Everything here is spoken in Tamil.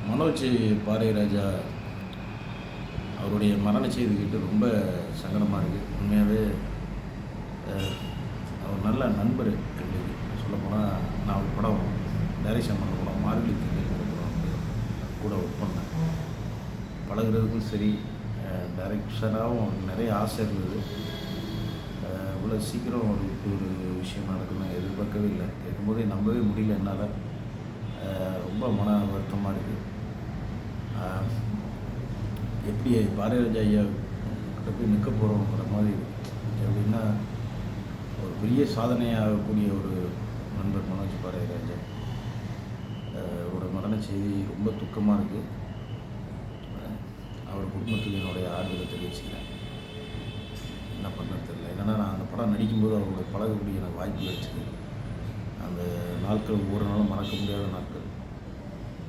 மனோஜ் பாரதிராஜா அவருடைய மரண செய்தி கேட்டு ரொம்ப சங்கடமாக இருக்குது. உண்மையாகவே அவர் நல்ல நண்பர் எங்களுக்கு. சொல்லப்போனால் நான் ஒரு படம் டைரக்ஷன் பண்ண படம் மார்கழி திங்கள் படம் கூட ஒர்க் பண்ணேன். பழகுறதுக்கும் சரி, டைரக்ஷனாகவும் நிறைய ஆசை இருந்தது. இவ்வளோ சீக்கிரம் ஒரு விஷயம் நடக்கணும்னு எதிர்பார்க்கவே இல்லை. கேட்கும்போதே நம்பவே முடியல என்னால். ரொம்ப மன வருத்தமாக இருக்குது. எப்படி பாரதிராஜா ஐயா கிட்ட போய் நிற்க போகிறோங்கிற மாதிரி. எப்படின்னா, ஒரு பெரிய சாதனையாகக்கூடிய ஒரு நண்பர் மனோஜ் பாரதிராஜா. அவரோட மரண செய்தி ரொம்ப துக்கமாக இருக்குது. அவர் குடும்பத்துக்கு என்னுடைய ஆறுதலை தெரிவிச்சுக்கிறேன். என்ன பண்ணுறது தெரியல. என்னென்னா, நான் அந்த படம் நடிக்கும்போது அவரோட பழகக்கூடிய எனக்கு வாய்ப்பு கிடைச்சிது. அந்த நாட்கள் ஒவ்வொரு நாளும் மறக்க முடியாத நாட்கள்.